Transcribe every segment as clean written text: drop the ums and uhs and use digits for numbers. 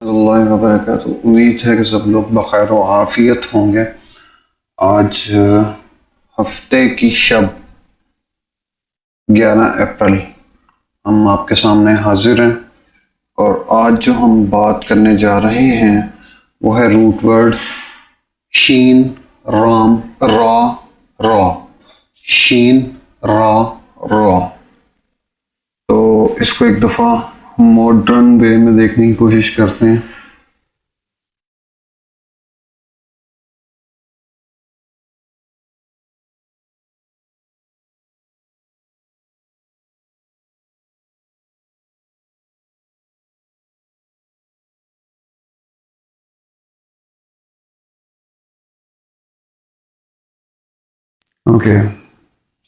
اللہ وبرکاتہ۔ امید ہے کہ سب لوگ بخیر و عافیت ہوں گے۔ آج ہفتے کی شب 11 اپریل ہم آپ کے سامنے حاضر ہیں، اور آج جو ہم بات کرنے جا رہے ہیں وہ ہے روٹ ورڈ شین رام را را، شین را را۔ تو اس کو ایک دفعہ ماڈرن وے میں دیکھنے کی کوشش کرتے ہیں۔ اوکے،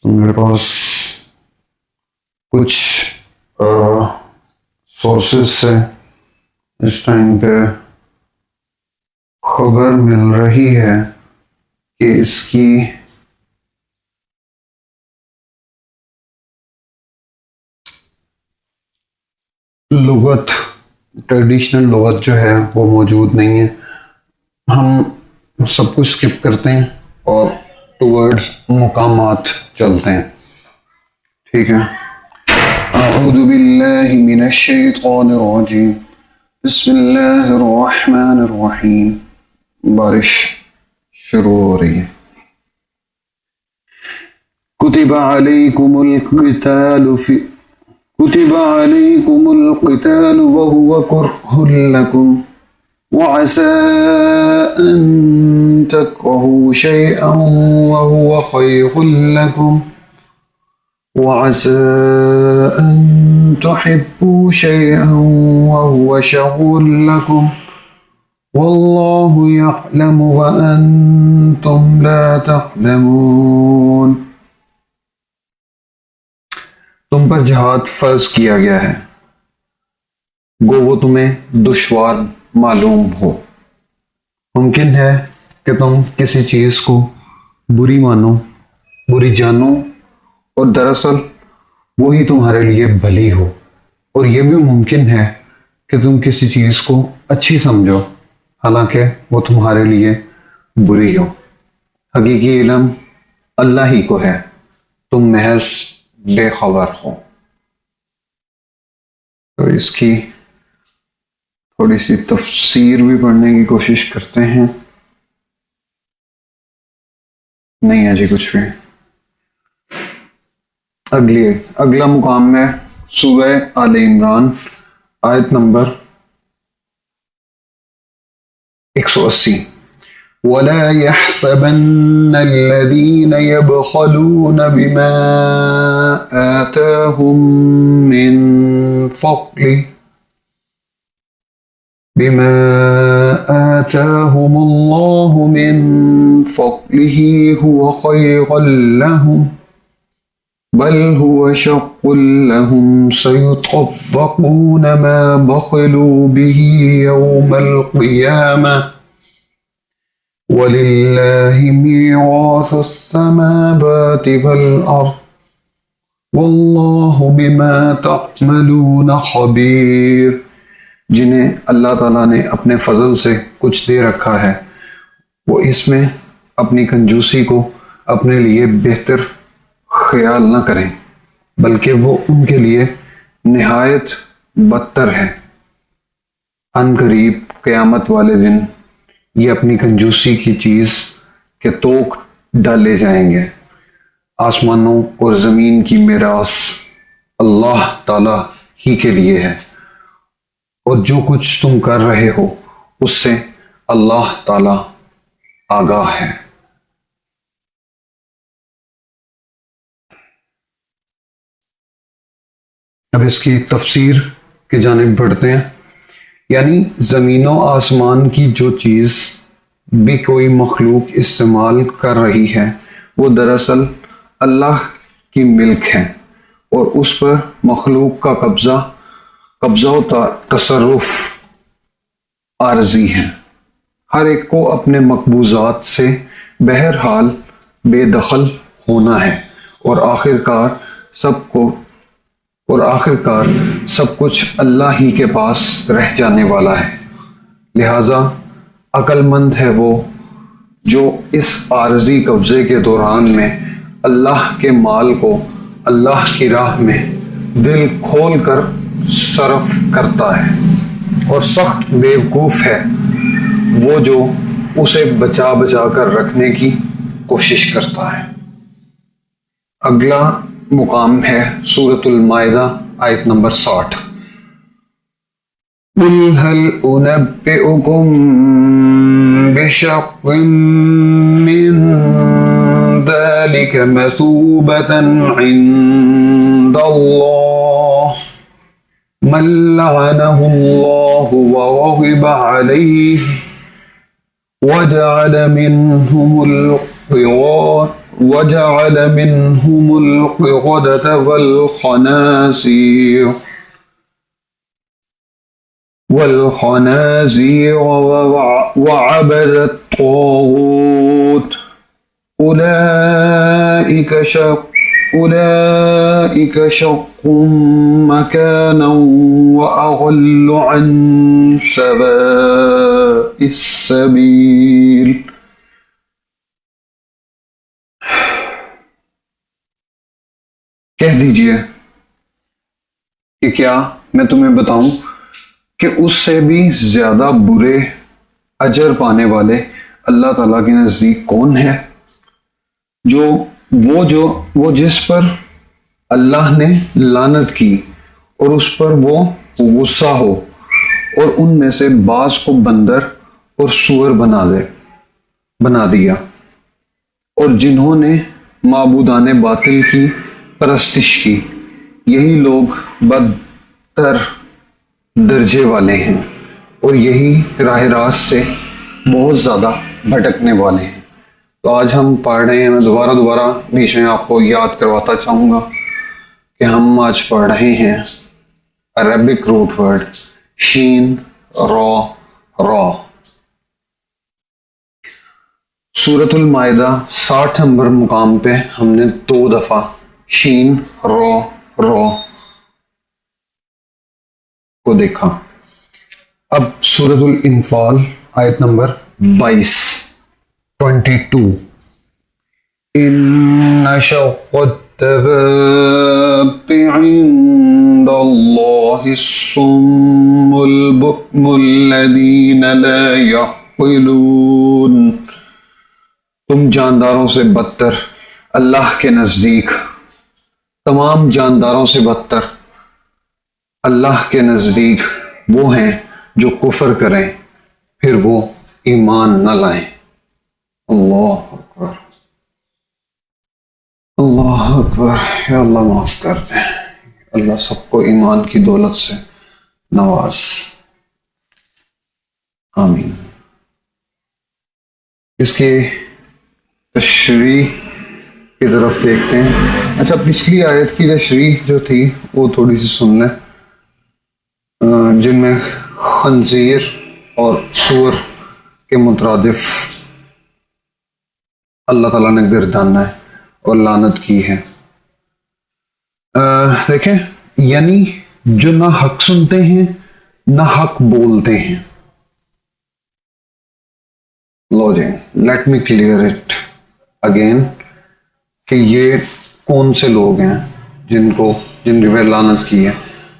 تو میرے پاس کچھ سورسز سے اس ٹائم پہ خبر مل رہی ہے کہ اس کی لغت، ٹریڈیشنل لغت جو ہے وہ موجود نہیں ہے۔ ہم سب کچھ اسکپ کرتے ہیں اور ٹورڈز مقامات چلتے ہیں، ٹھیک ہے۔ اعوذ باللہ من الشیطان الرجیم، بسم اللہ الرحمن الرحیم۔ بارش شروع ہو رہی ہے۔ کتب علیکم القتال وهو كره لكم وعسى أن تكرهوا شيئا وهو خير لكم وعسى أن تحبوا شيئا وهو شر لكم والله يعلم وأنتم لا تعلمون۔ تم پر جہاد فرض کیا گیا ہے، گو وہ تمہیں دشوار معلوم ہو۔ ممکن ہے کہ تم کسی چیز کو بری مانو، بری جانو، اور دراصل وہی تمہارے لیے بھلی ہو، اور یہ بھی ممکن ہے کہ تم کسی چیز کو اچھی سمجھو حالانکہ وہ تمہارے لیے بری ہو۔ حقیقی علم اللہ ہی کو ہے، تم محض بے خبر ہو۔ تو اس کی تھوڑی سی تفسیر بھی پڑھنے کی کوشش کرتے ہیں۔ نہیں ہے جی کچھ بھی۔ اگلا مقام ہے سورہ آل عمران، آیت نمبر 180۔ وَلَا يَحْسَبَنَّ الَّذِينَ يَبْخَلُونَ بِمَا آتَاهُمْ اللَّهُ مِنْ فَضْلِهِ هُوَ خَيْرًا لَهُمْ بل هو شق لهم سيطوقون ما بخلوا به يوم القيامة ولله ميراث السماوات والأرض والله بما تعملون خبير۔ جنہیں اللہ تعالیٰ نے اپنے فضل سے کچھ دے رکھا ہے، وہ اس میں اپنی کنجوسی کو اپنے لیے بہتر خیال نہ کریں، بلکہ وہ ان کے لیے نہایت بدتر ہے۔ ان قریب قیامت والے دن یہ اپنی کنجوسی کی چیز کے توق ڈالے جائیں گے۔ آسمانوں اور زمین کی میراث اللہ تعالیٰ ہی کے لیے ہے، اور جو کچھ تم کر رہے ہو اس سے اللہ تعالیٰ آگاہ ہے۔ اب اس کی تفسیر کی جانب بڑھتے ہیں۔ یعنی زمین و آسمان کی جو چیز بھی کوئی مخلوق استعمال کر رہی ہے وہ دراصل اللہ کی ملک ہے، اور اس پر مخلوق کا قبضہ و تصرف عارضی ہے۔ ہر ایک کو اپنے مقبوضات سے بہرحال بے دخل ہونا ہے، اور آخرکار سب کچھ اللہ ہی کے پاس رہ جانے والا ہے۔ لہٰذا عقل مند ہے وہ جو اس عارضی قبضے کے دوران میں اللہ کے مال کو اللہ کی راہ میں دل کھول کر صرف کرتا ہے، اور سخت بیوقوف ہے وہ جو اسے بچا بچا کر رکھنے کی کوشش کرتا ہے۔ اگلا مقام ہے سورۃ المائدہ آیت نمبر 60۔ قُلْ هَلْ أُنَبِّئُكُم بِشَرٍّ مِّن ذَلِكَ مَثُوبَةً عِندَ اللَّهِ مَن لَّعَنَهُ اللَّهُ وَغَضِبَ عَلَيْهِ وَجَعَلَ مِنْهُمُ الْقِرَدَةَ والخنازير وعبد الطاغوت أولئك شق مكانا وأضل عن سواء السبيل۔ کہہ دیجئے کہ کیا میں تمہیں بتاؤں کہ اس سے بھی زیادہ برے اجر پانے والے اللہ تعالیٰ کے نزدیک کون ہے؟ وہ جس پر اللہ نے لعنت کی اور اس پر وہ غصہ ہو، اور ان میں سے بعض کو بندر اور سور بنا دیا، اور جنہوں نے معبودان باطل کی پرستش کی، یہی لوگ بدتر درجے والے ہیں اور یہی راہ راست سے بہت زیادہ بھٹکنے والے ہیں۔ تو آج ہم پڑھ رہے ہیں، میں دوبارہ بیچ میں آپ کو یاد کرواتا چاہوں گا کہ ہم آج پڑھ رہے ہیں عربک روٹ ورڈ شین را۔ سورۃ المائدہ 60 نمبر مقام پہ ہم نے 2 دفعہ شین را کو دیکھا۔ اب سورۃ الانفال آیت نمبر 22 ان شر الدواب عند اللہ الصم البکم الذین لا یعقلون۔ تم جانداروں سے بدتر اللہ کے نزدیک، تمام جانداروں سے بدتر اللہ کے نزدیک وہ ہیں جو کفر کریں پھر وہ ایمان نہ لائیں۔ اللہ اکبر، اللہ اکبر۔ یا اللہ معاف کر دیں، اللہ سب کو ایمان کی دولت سے نواز، آمین۔ اس کی تشریح کی طرف دیکھتے ہیں۔ اچھا، پچھلی آیت کی تشریح جو تھی وہ تھوڑی سی سن لیں، جن میں خنزیر اور سور کے مترادف اللہ تعالیٰ نے گردانا ہے اور لعنت کی ہے۔ دیکھیں، یعنی جو نہ حق سنتے ہیں نہ حق بولتے ہیں۔ لو جی، let me clear it again کہ یہ کون سے لوگ ہیں جن پہ لعنت کی ہے؟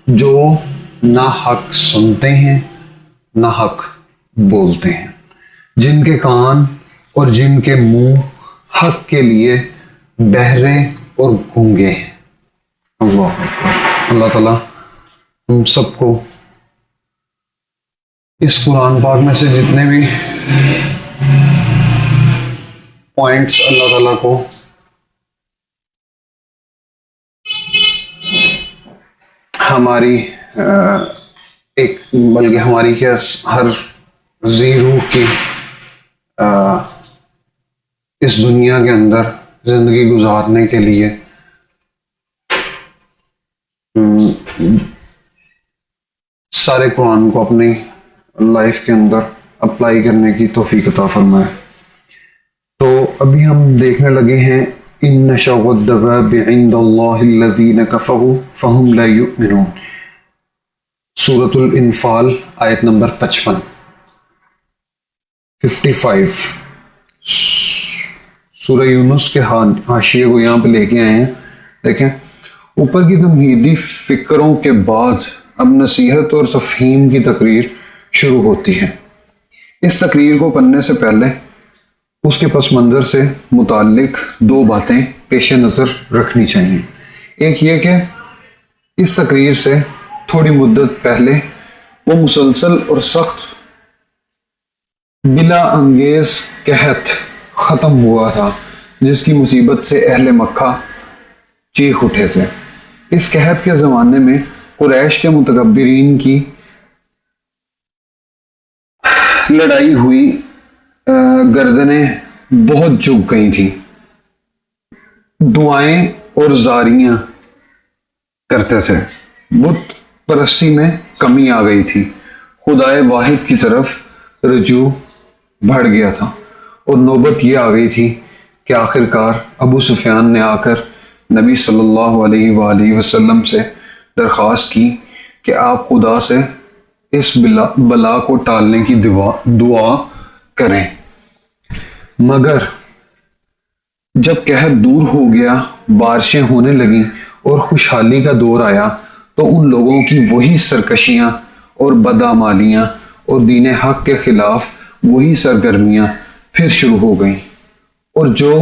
جو نہ حق سنتے ہیں نہ حق بولتے ہیں، جن کے کان اور جن کے منہ حق کے لیے بہرے اور گونگے ہیں۔ اللہ اکبر۔ اللہ تعالیٰ ہم سب کو اس قرآن پاک میں سے جتنے بھی پوائنٹس اللہ تعالیٰ کو ہماری بلکہ ہماری کیا ہر ذی روح کی اس دنیا کے اندر زندگی گزارنے کے لیے سارے قرآن کو اپنی لائف کے اندر اپلائی کرنے کی توفیق عطا فرمائے۔ تو ابھی ہم دیکھنے لگے ہیں ان شر الدواب عند اللہ الذین کفروا فہم لا یؤمنون، سورۃ الانفال آیت نمبر 55۔ 55 سورہ یونس کے حاشیے کو یہاں پہ لے کے آئے ہیں. دیکھیں اوپر کی تمہیدی فکروں کے بعد اب نصیحت اور تفہیم کی تقریر شروع ہوتی ہے. اس تقریر کو پڑھنے سے پہلے اس کے پس منظر سے متعلق دو باتیں پیش نظر رکھنی چاہیے. ایک یہ کہ اس تقریر سے تھوڑی مدت پہلے وہ مسلسل اور سخت بلا انگیز قحط ختم ہوا تھا جس کی مصیبت سے اہل مکہ چیخ اٹھے تھے. اس قحط کے زمانے میں قریش کے متکبرین کی لڑائی ہوئی گردنیں بہت جھک گئی تھیں. دعائیں اور زاریاں کرتے تھے. بت پرستی میں کمی آ گئی تھی. خدائے واحد کی طرف رجوع بڑھ گیا تھا اور نوبت یہ آ گئی تھی کہ آخر کار ابو سفیان نے آ کر نبی صلی اللہ علیہ وآلہ وسلم سے درخواست کی کہ آپ خدا سے اس بلا کو ٹالنے کی دعا کریں. مگر جب قحط دور ہو گیا، بارشیں ہونے لگیں اور خوشحالی کا دور آیا تو ان لوگوں کی وہی سرکشیاں اور بدعمالیاں اور دین حق کے خلاف وہی سرگرمیاں پھر شروع ہو گئیں، اور جو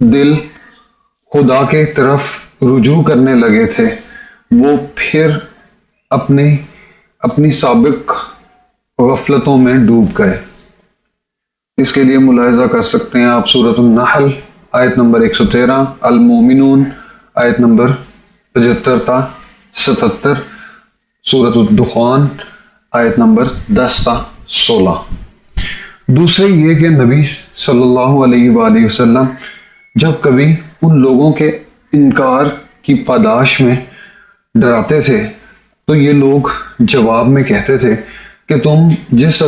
دل خدا کے طرف رجوع کرنے لگے تھے وہ پھر اپنی سابق غفلتوں میں ڈوب گئے. اس کے لیے ملاحظہ کر سکتے ہیں آپ سورۃ النحل آیت نمبر 113، المومنون آیت نمبر 75 تا 77، سورۃ الدخان آیت نمبر 10 تا 16. دوسرے یہ کہ نبی صلی اللہ علیہ وآلہ وسلم جب کبھی ان لوگوں کے انکار کی پاداش میں ڈراتے تھے تو یہ لوگ جواب میں کہتے تھے کہ تم جس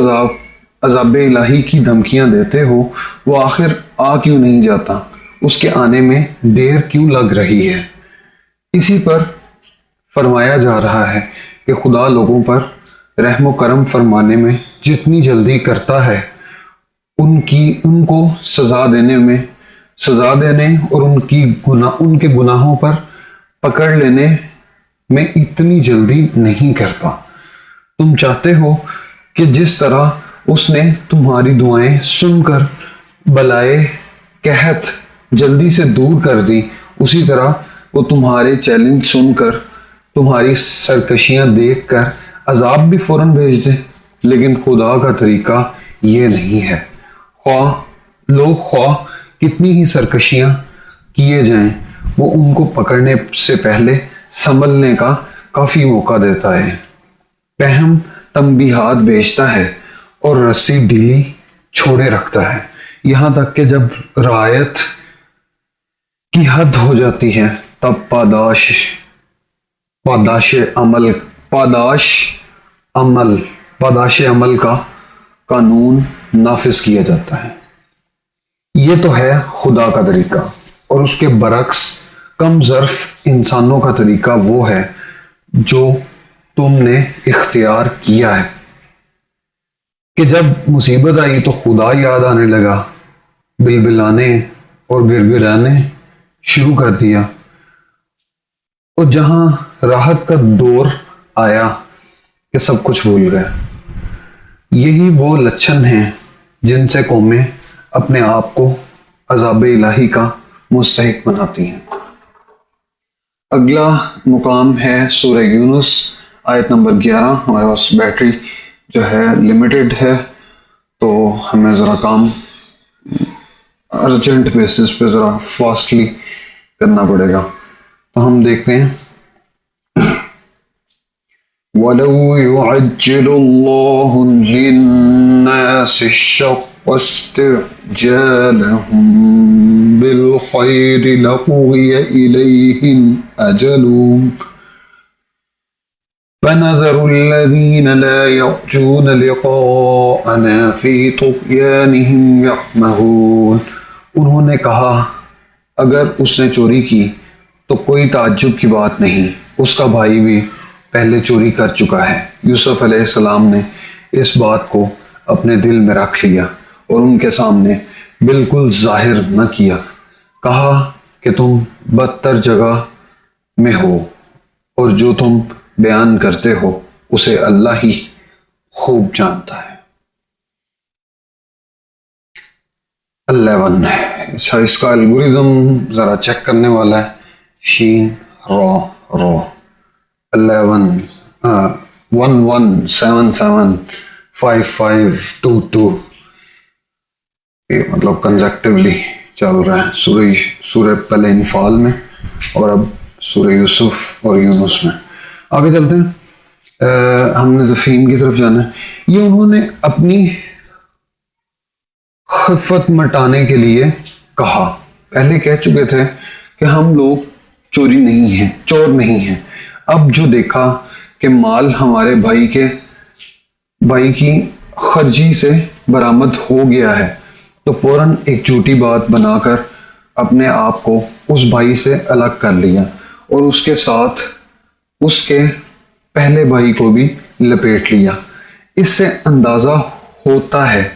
عذاب الہی کی دھمکیاں دیتے ہو وہ آخر آ کیوں نہیں جاتا، اس کے آنے میں دیر کیوں لگ رہی ہے. اسی پر فرمایا جا رہا ہے کہ خدا لوگوں پر رحم و کرم فرمانے میں جتنی جلدی کرتا ہے ان کو سزا دینے اور ان کے گناہوں پر پکڑ لینے میں اتنی جلدی نہیں کرتا. تم چاہتے ہو کہ جس طرح اس نے تمہاری دعائیں سن کر بلائے قحط جلدی سے دور کر دی، اسی طرح وہ تمہارے چیلنج سن کر، تمہاری سرکشیاں دیکھ کر عذاب بھی فوراً بھیج دے. لیکن خدا کا طریقہ یہ نہیں ہے. خواہ کتنی ہی سرکشیاں کیے جائیں وہ ان کو پکڑنے سے پہلے سنبھلنے کا کافی موقع دیتا ہے. پہم تنبیہات بھیجتا ہے اور رسی ڈھیلی چھوڑے رکھتا ہے، یہاں تک کہ جب رعایت کی حد ہو جاتی ہے تب پاداش عمل کا قانون نافذ کیا جاتا ہے. یہ تو ہے خدا کا طریقہ، اور اس کے برعکس کم ظرف انسانوں کا طریقہ وہ ہے جو تم نے اختیار کیا ہے کہ جب مصیبت آئی تو خدا یاد آنے لگا، بلبلانے اور گڑ گڑانے شروع کر دیا، اور جہاں راحت کا دور آیا کہ سب کچھ بھول گئے. یہی وہ لچھن ہیں جن سے قومیں اپنے آپ کو عذاب الہی کا مستحق بناتی ہیں. اگلا مقام ہے سورہ یونس آیت نمبر 11. ہمارے پاس بیٹری جو ہے لمیٹڈ ہے تو ہمیں ذرا کام ارجنٹ بیسس پہ ذرا فاسٹلی کرنا پڑے گا. تو ہم دیکھتے ہیں وَلَوْ يُعَجِّلُ اللَّهُ لِلنَّاسِ الشَّرَّ وَاسْتِعْجَالَهُم بِالْخَيْرِ لَقُضِيَ إِلَيْهِمْ أَجَلُهُمْ فَنَذَرُ الَّذِينَ لَا يَرْجُونَ لِقَاءَنَا فِي طُغْيَانِهِمْ يَعْمَهُونَ. انہوں نے کہا اگر اس نے چوری کی تو کوئی تعجب کی بات نہیں، اس کا بھائی بھی پہلے چوری کر چکا ہے. یوسف علیہ السلام نے اس بات کو اپنے دل میں رکھ لیا اور ان کے سامنے بالکل ظاہر نہ کیا، کہا کہ تم بدتر جگہ میں ہو اور جو تم بیان کرتے ہو اسے اللہ ہی خوب جانتا ہے۔ 11، اچھا اس کا الگوریدم ذرا چیک کرنے والا ہے، شین را را 11 11775522، یہ مطلب کنزیکٹیولی چل رہا ہے، سورہ پہلے انفال میں اور اب سورہ یوسف اور یونس میں۔ آگے چلتے ہیں، ہم نے تفہیم کی طرف جانا ہے۔ یہ انہوں نے اپنی خفت مٹانے کے لیے کہا، پہلے کہہ چکے تھے کہ ہم لوگ چور نہیں ہیں، اب جو دیکھا کہ مال ہمارے بھائی کی خرجی سے برآمد ہو گیا ہے تو فوراً ایک جھوٹی بات بنا کر اپنے آپ کو اس بھائی سے الگ کر لیا اور اس کے ساتھ اس کے پہلے بھائی کو بھی لپیٹ لیا۔ اس سے اندازہ ہوتا ہے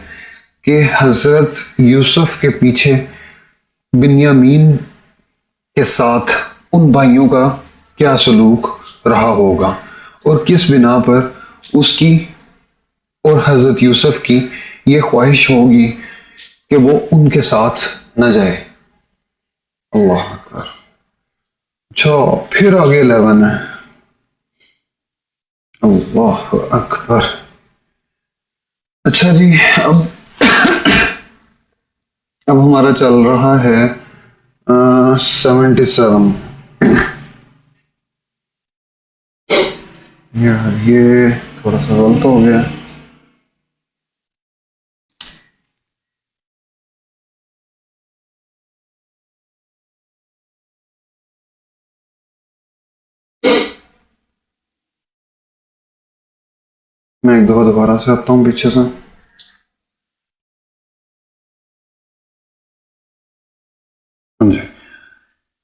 کہ حضرت یوسف کے پیچھے بنیامین کے ساتھ ان بھائیوں کا کیا سلوک رہا ہوگا اور کس بنا پر اس کی اور حضرت یوسف کی یہ خواہش ہوگی کہ وہ ان کے ساتھ نہ جائے۔ اللہ اکبر۔ اچھا پھر آگے 11 ہے، اللہ اکبر۔ اچھا جی، اب ہمارا چل رہا ہے 77۔ یار یہ تھوڑا سا غلط ہو گیا، میں ایک دفعہ دوبارہ سے آتا ہوں پیچھے سے۔ ہاں جی،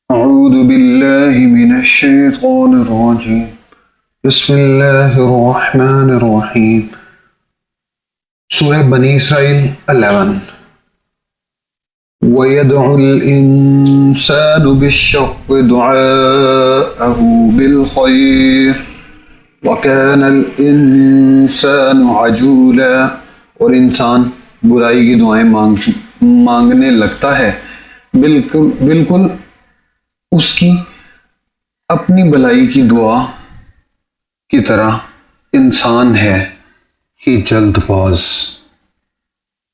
اعوذ باللہ من الشیطان الرجیم، بسم اللہ الرحمن الرحیم۔ سورہ بنی اسرائیل 11۔ وَيَدْعُ الْإِنسَانُ بِالشَّرِّ دُعَاءَهُ بِالْخَيْرِ وَكَانَ الْإِنسَانُ عَجُولًا، اور انسان برائی کی دعائیں مانگنے لگتا ہے، بالکل اس کی اپنی بھلائی کی دعا کی طرح انسان ہے ہی جلد باز،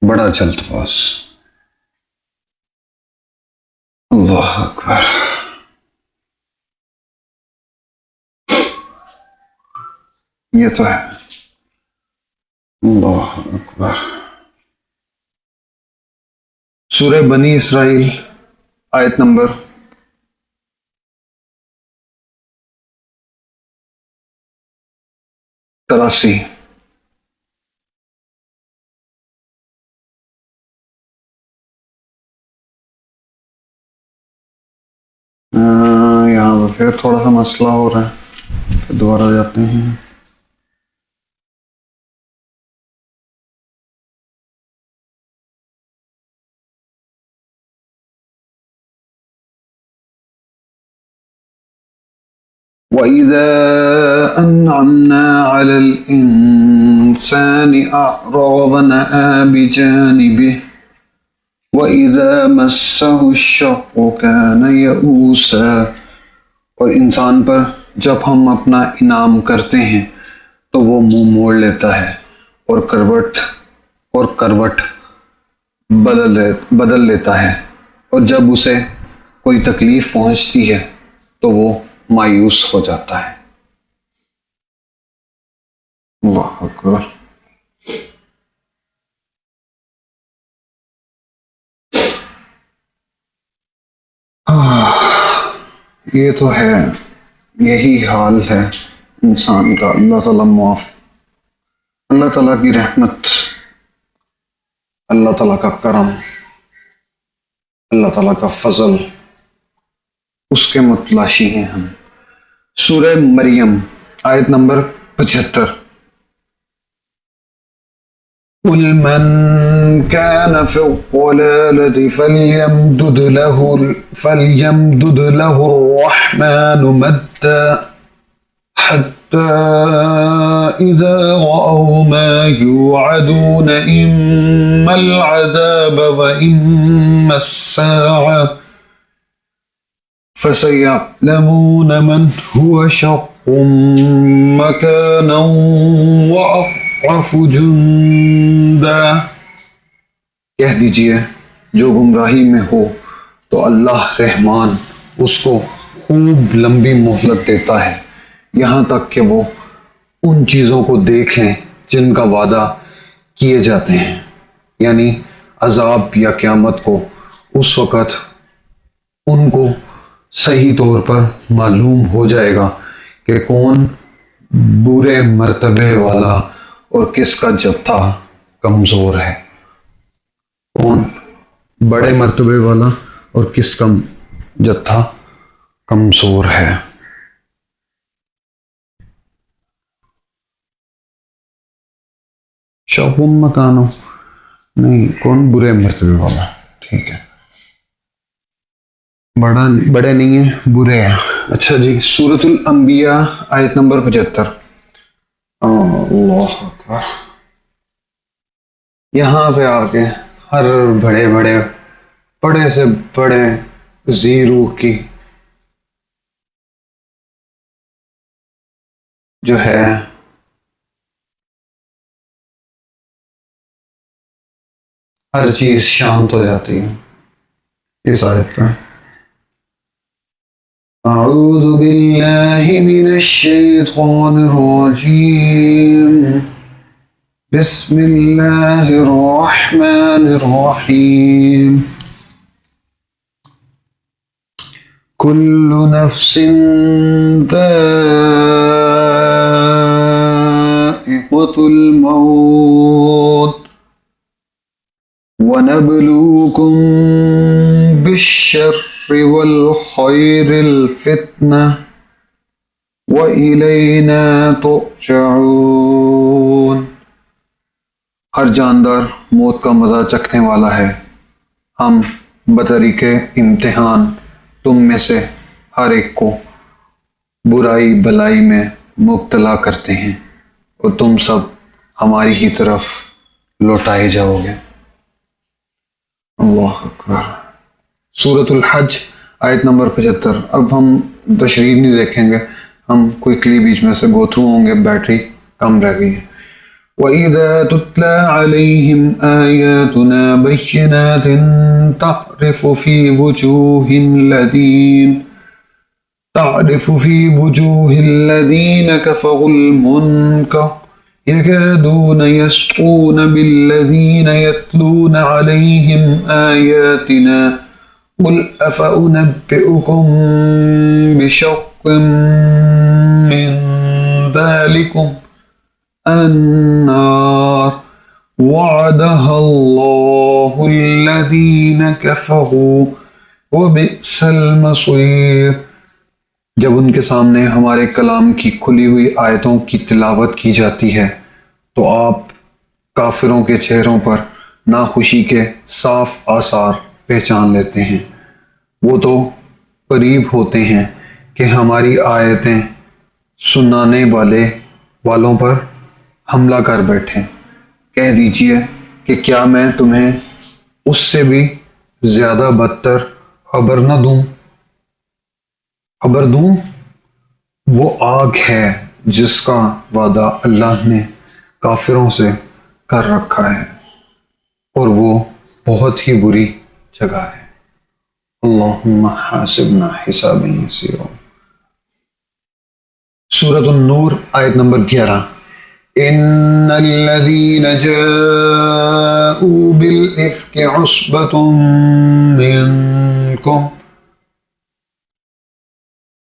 بڑا جلد باز۔ اللہ اکبر۔ یہ تو ہے، اللہ اکبر۔ سورہ بنی اسرائیل آیت نمبر 83۔ یہاں پر پھر تھوڑا سا مسئلہ ہو رہا ہے، پھر دوبارہ جاتے ہیں۔ وَإِذَا أَنْعَمْنَا عَلَى الْإِنسَانِ أَعْرَضَ وَنَأَىٰ بِجَانِبِهِ وَإِذَا مَسَّهُ الشَّرُّ كَانَ يَئُوسًا، اور انسان پر جب ہم اپنا انعام کرتے ہیں تو وہ منہ موڑ لیتا ہے اور کروٹ بدل لیتا ہے، اور جب اسے کوئی تکلیف پہنچتی ہے تو وہ مایوس ہو جاتا ہے۔ اللہ اکبر۔ یہ تو ہے، یہی حال ہے انسان کا۔ اللہ تعالیٰ معاف، اللہ تعالیٰ کی رحمت، اللہ تعالیٰ کا کرم، اللہ تعالیٰ کا فضل، اس کے متلاشی ہیں ہم۔ سورہ مریم آیت نمبر 75۔ قل من كان في الضلالة فليمدد له الرحمن مدا حتى إذا رأوا ما يوعدون إما العذاب وإما الساعة فسيعلمون من هو شر مكانا وأضعف جندا۔ کہہ دیجئے جو گمراہی میں ہو تو اللہ رحمان اس کو خوب لمبی مہلت دیتا ہے یہاں تک کہ وہ ان چیزوں کو دیکھ لیں جن کا وعدہ کیے جاتے ہیں، یعنی عذاب یا قیامت کو۔ اس وقت ان کو صحیح طور پر معلوم ہو جائے گا کہ کون برے مرتبے والا اور کس کا جتھا کمزور ہے، کون بڑے مرتبے والا اور کس کا جتھا کمزور ہے۔ شوقم مکانو نہیں، کون برے مرتبے والا، ٹھیک ہے، بڑے نہیں ہیں، برے ہیں۔ اچھا جی، سورۃ الانبیاء آیت نمبر 75۔ اللہ اکبر۔ یہاں پہ آ کے ہر بڑے سے بڑے ذی روح کی جو ہے ہر چیز شانت ہو جاتی ہے اس آیت پر۔ اعوذ باللہ من الشیطان الرجیم، بسم اللہ الرحمن الرحیم۔ کل نفس ذائقۃ الموت وَنَبْلُوكُمْ بِالشَّرِّ وَالْخَيْرِ الْفِتْنَةِ وَإِلَيْنَا تُرْجَعُونَ۔ ہر جاندار موت کا مزہ چکھنے والا ہے، ہم بطریق امتحان تم میں سے ہر ایک کو برائی بلائی میں مبتلا کرتے ہیں اور تم سب ہماری ہی طرف لوٹائے جاؤ گے۔ اللہ اکبر۔ سورۃ الحج آیت نمبر 75۔ اب ہم تشریح نہیں دیکھیں گے، ہم کوئکلی بیچ میں سے گو تھرو ہوں گے، بیٹری کم رہ گئی ہے۔ وَإِذَا تُتْلَى عَلَيْهِمْ آيَاتُنَا بَيِّنَاتٍ تَعْرِفُ فِي وُجُوهِ الَّذِينَ كَفَرُوا الْمُنكَرَ يَكَادُونَ يَسْطُونَ بِالَّذِينَ يَتْلُونَ عَلَيْهِمْ آيَاتِنَا قُلْ أَفَأُنَبِّئُكُم بِشَرٍّ مِّن ذَلِكُمْ النَّارُ وَعَدَهَا اللَّهُ الَّذِينَ كَفَرُوا وَبِئْسَ الْمَصِيرُ۔ جب ان کے سامنے ہمارے کلام کی کھلی ہوئی آیتوں کی تلاوت کی جاتی ہے تو آپ کافروں کے چہروں پر ناخوشی کے صاف آثار پہچان لیتے ہیں۔ وہ تو قریب ہوتے ہیں کہ ہماری آیتیں سنانے والوں پر حملہ کر بیٹھیں۔ کہہ دیجئے کہ کیا میں تمہیں اس سے بھی زیادہ بدتر خبر دوں؟ وہ آگ ہے جس کا وعدہ اللہ نے کافروں سے کر رکھا ہے اور وہ بہت ہی بری جگہ ہے۔ اللہم حاسبنا حسابا یسیرا۔ سورۃ النور آیت نمبر 11۔ ان الذین جاءوا بالافک عصبۃ منکم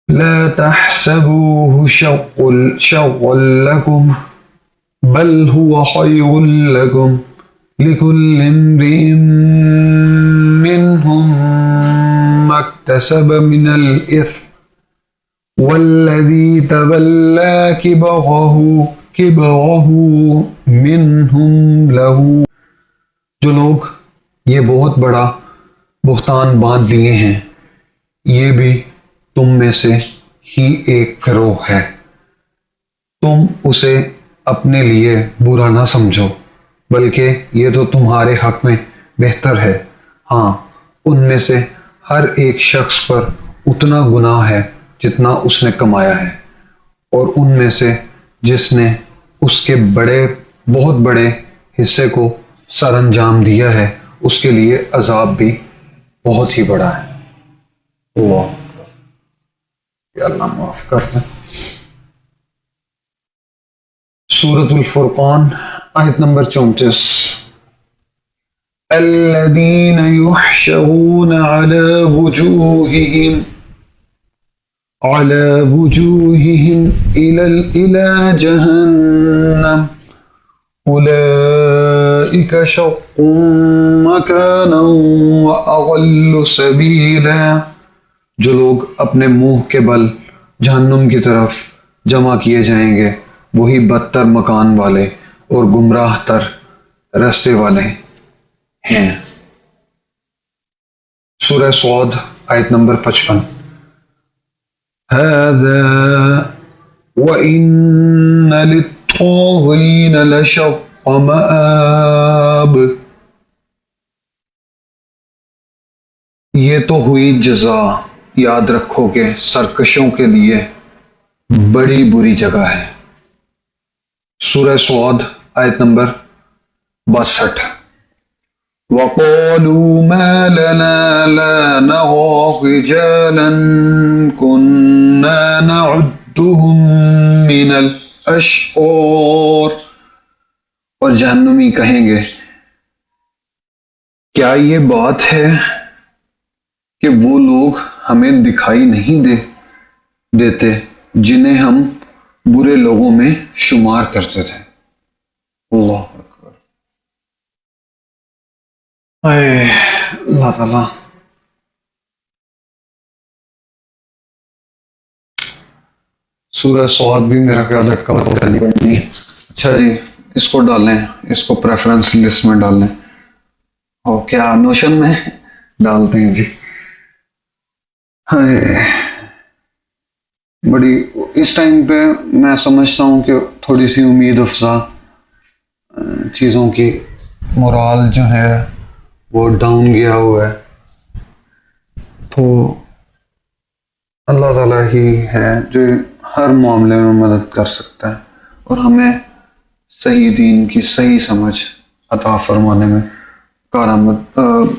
لا تحسبوه شرا لكم بل هو خير لكم لكل امرئ منهم ما اكتسب من الإثم والذي تولى كبره منهم له، جو لوگ یہ بہت بڑا بہتان باندھ لیے ہیں یہ بھی تم میں سے ہی ایک گروہ ہے، تم اسے اپنے لیے برا نہ سمجھو بلکہ یہ تو تمہارے حق میں بہتر ہے۔ ہاں، ان میں سے ہر ایک شخص پر اتنا گناہ ہے جتنا اس نے کمایا ہے، اور ان میں سے جس نے اس کے بہت بڑے حصے کو سر انجام دیا ہے اس کے لیے عذاب بھی بہت ہی بڑا ہے۔ اللہ، یا اللہ معاف کر دیں۔ سورۃ الفرقان آیت نمبر 34۔ الذين يحشرون على وجوههم إلى جهنم أولئك شر مكانا وأضل سبيلا، جو لوگ اپنے منہ کے بل جہنم کی طرف جمع کیے جائیں گے وہی بدتر مکان والے اور گمراہ تر رستے والے ہیں۔ سورہ صاد آیت نمبر 55۔ هذا وَإِنَّ لِلطَّاغِينَ لَشَرَّ مَآبٍ، یہ تو ہوئی جزا، یاد رکھو کہ سرکشوں کے لیے بڑی بری جگہ ہے۔ سورہ صاد آیت نمبر 62۔ وَقَالُوا مَا لَنَا لَا نَرَىٰ رِجَالًا كُنَّا نَعُدُّهُم مِّنَ الْأَشْرَارِ، اور جہنمی کہیں گے کیا یہ بات ہے کہ وہ لوگ ہمیں دکھائی نہیں دیتے جنہیں ہم برے لوگوں میں شمار کرتے تھے۔ اللہ اکبر۔ اے اللہ تعالیٰ، سورہ صاد بھی میرا خیال ہے کور کرنی پڑنی ہے۔ اچھا جی، اس کو ڈالیں، اس کو پریفرنس لسٹ میں ڈالیں، اور کیا نوشن میں ڈالتے ہیں جی۔ بڑی اس ٹائم پہ میں سمجھتا ہوں کہ تھوڑی سی امید افزا چیزوں کی مورال جو ہے وہ ڈاؤن گیا ہوا ہے، تو اللہ تعالیٰ ہی ہے جو ہر معاملے میں مدد کر سکتا ہے اور ہمیں صحیح دین کی صحیح سمجھ عطا فرمانے میں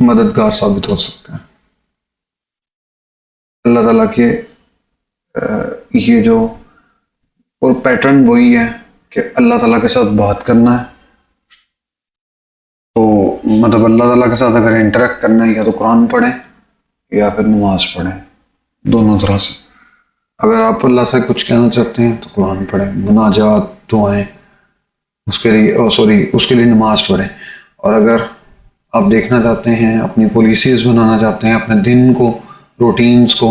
مددگار ثابت ہو سکتا ہے۔ اللہ تعالیٰ کے یہ جو اور پیٹرن وہی ہے کہ اللہ تعالیٰ کے ساتھ بات کرنا ہے، تو مطلب اللہ تعالیٰ کے ساتھ اگر انٹریکٹ کرنا ہے یا تو قرآن پڑھیں یا پھر نماز پڑھیں، دونوں طرح سے۔ اگر آپ اللہ سے کچھ کہنا چاہتے ہیں تو قرآن پڑھیں، مناجات دعائیں اس کے لیے نماز پڑھیں، اور اگر آپ دیکھنا چاہتے ہیں، اپنی پالیسیز بنانا چاہتے ہیں، اپنے دن کو، روٹینز کو،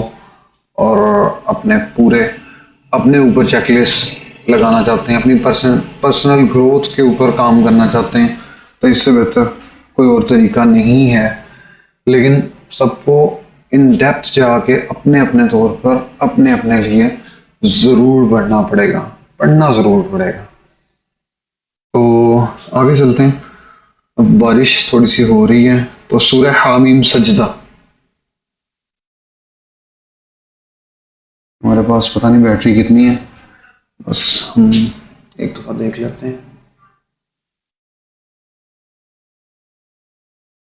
اور اپنے اوپر چیک لسٹ لگانا چاہتے ہیں، اپنی پرسنل گروتھ کے اوپر کام کرنا چاہتے ہیں، تو اس سے بہتر کوئی اور طریقہ نہیں ہے۔ لیکن سب کو ان ڈیپتھ جا کے اپنے اپنے طور پر اپنے لیے ضرور پڑھنا ضرور پڑے گا۔ تو آگے چلتے ہیں، اب بارش تھوڑی سی ہو رہی ہے، تو سورہ حامیم سجدہ، ہمارے پاس پتہ نہیں بیٹری کتنی ہے، بس ہم ایک دفعہ دیکھ لیتے ہیں۔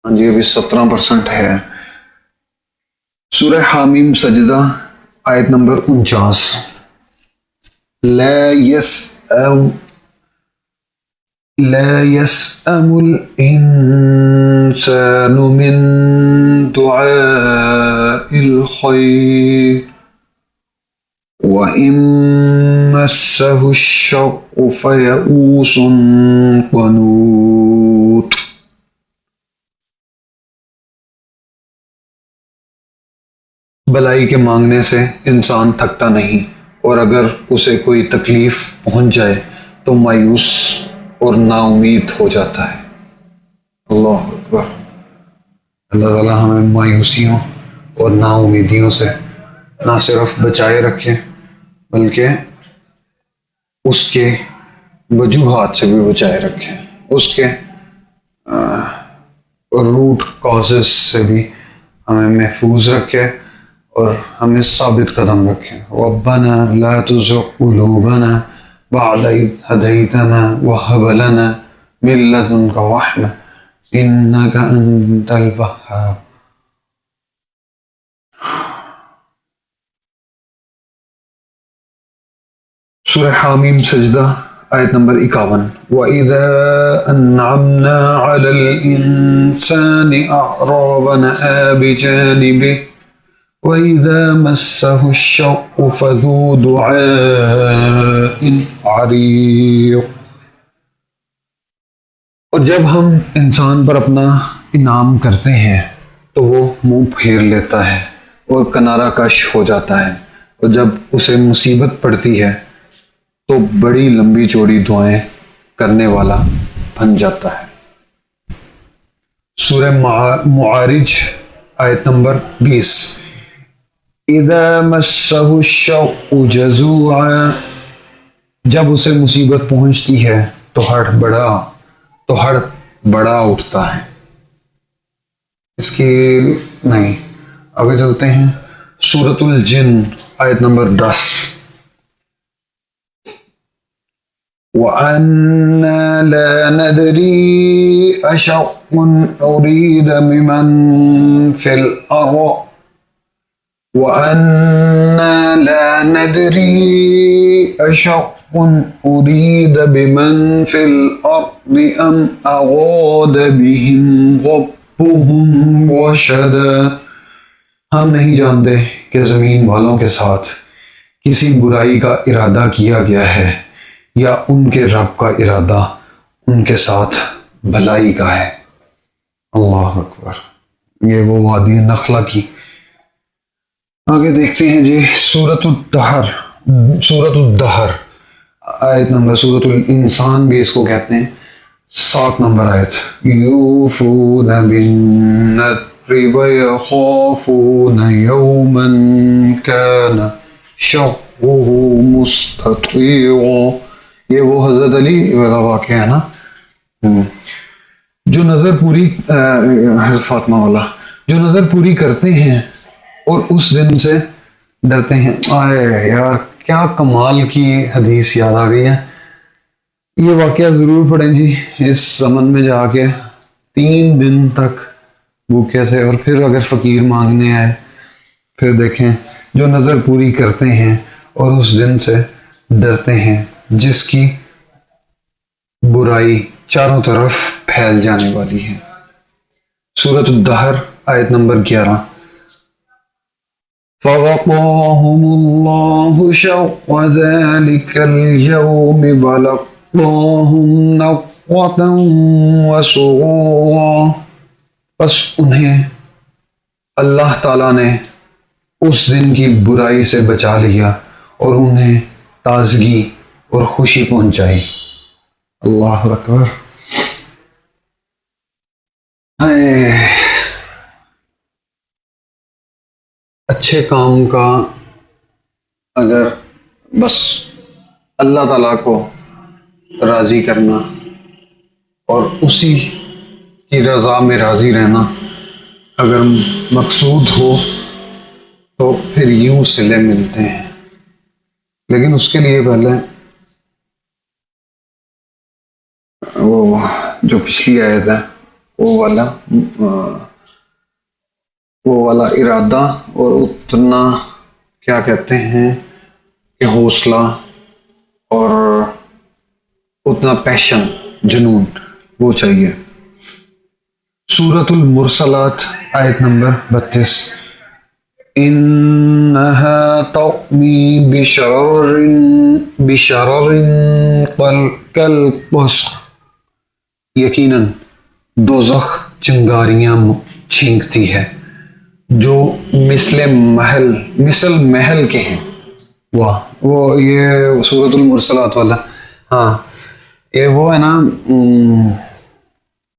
ہاں جی، ابھی 17% ہے۔ سورہ حامیم سجدہ آیت نمبر 49۔ لا يسأم الإنسان من دعاء الخير وإن مسه الشر فيئوس قنوط۔ بلائی کے مانگنے سے انسان تھکتا نہیں، اور اگر اسے کوئی تکلیف پہنچ جائے تو مایوس اور نا امید ہو جاتا ہے۔ اللہ اکبر۔ اللہ تعالیٰ ہمیں مایوسیوں اور نا امیدیوں سے نہ صرف بچائے رکھے بلکہ اس کے وجوہات سے بھی بچائے رکھے، اس کے روٹ کازز سے بھی ہمیں محفوظ رکھے اور ہمیں ثابت قدم رکھے۔ ربنا لا تزغ قلوبنا بعد إذ هديتنا وهب لنا من لدنك رحمة إنك أنت الوهاب۔ سورہ حامیم سجدہ آیت نمبر 51۔ وَإِذَا أَنْعَمْنَا عَلَى الْإِنسَانِ أَعْرَضَ وَنَأَىٰ بِجَانِبِهِ وَإِذَا مَسَّهُ الشَّرُّ فَذُو دُعَاءٍ عَرِيضٍ۔ اور جب ہم انسان پر اپنا انعام کرتے ہیں تو وہ منہ پھیر لیتا ہے اور کنارہ کش ہو جاتا ہے، اور جب اسے مصیبت پڑتی ہے تو بڑی لمبی چوڑی دعائیں کرنے والا بن جاتا ہے۔ سورہ معارج آیت نمبر 20۔ اذا مسہ الشر جزوعا، جب اسے مصیبت پہنچتی ہے تو ہڑ بڑا اٹھتا ہے۔ اس کی نہیں، آگے چلتے ہیں۔ سورۃ الجن آیت نمبر 10۔ وَأَنَّا لَا نَدْرِي أَشَرٌّ أُرِيدَ بِمَنْ فِي الْأَرْضِ وَأَنَّا لَا نَدْرِي أَشَرٌّ أُرِيدَ بِمَنْ فِي الْأَرْضِ أَمْ أَرَادَ بِهِمْ رَبُّهُمْ رَشَدًا۔ ہم نہیں جانتے کہ زمین والوں کے ساتھ کسی برائی کا ارادہ کیا گیا ہے یا ان کے رب کا ارادہ ان کے ساتھ بھلائی کا ہے۔ اللہ اکبر۔ یہ وہ وادی نخلہ کی۔ آگے دیکھتے ہیں جی سورۃ الدہر آیت نمبر، سورۃ الانسان بھی اس کو کہتے ہیں، 7 نمبر آیت۔ یوفون بالنذر ویخافون یوما کان شرہ مستطیرا۔ یہ وہ حضرت علی والا واقعہ ہے نا، جو نظر پوری حضرت فاطمہ والا، جو نظر پوری کرتے ہیں اور اس دن سے ڈرتے ہیں۔ آئے یار کیا کمال کی حدیث یاد آ گئی ہے۔ یہ واقعہ ضرور پڑھیں جی اس زمن میں جا کے، 3 دن تک بھوکے تھے، اور پھر اگر فقیر مانگنے آئے پھر دیکھیں، جو نظر پوری کرتے ہیں اور اس دن سے ڈرتے ہیں جس کی برائی چاروں طرف پھیل جانے والی ہے۔ سورۃ الدہر آیت نمبر 11۔ فَوَقَاهُمُ اللَّهُ شَرَّ ذَلِكَ الْيَوْمِ وَلَقَّاهُمْ نَضْرَةً وَسُرُورًا۔ پس انہیں اللہ تعالیٰ نے اس دن کی برائی سے بچا لیا اور انہیں تازگی اور خوشی پہنچائی۔ اللہ اکبر۔ اچھے کام کا اگر بس اللہ تعالیٰ کو راضی کرنا اور اسی کی رضا میں راضی رہنا اگر مقصود ہو تو پھر یوں صلے ملتے ہیں، لیکن اس کے لیے پہلے وہ جو پچھلی آیت ہے وہ والا ارادہ اور اتنا کیا کہتے ہیں کہ حوصلہ اور اتنا پیشن، جنون وہ چاہیے۔ سورۃ المرسلات آیت نمبر 32۔ انہا ترمی بشرر کالقصر، یقیناً دوزخ چنگاریاں چھینکتی ہے جو مثل محل کے ہیں۔ واہ، وہ یہ سورۃ المرسلات والا، ہاں یہ وہ ہے نا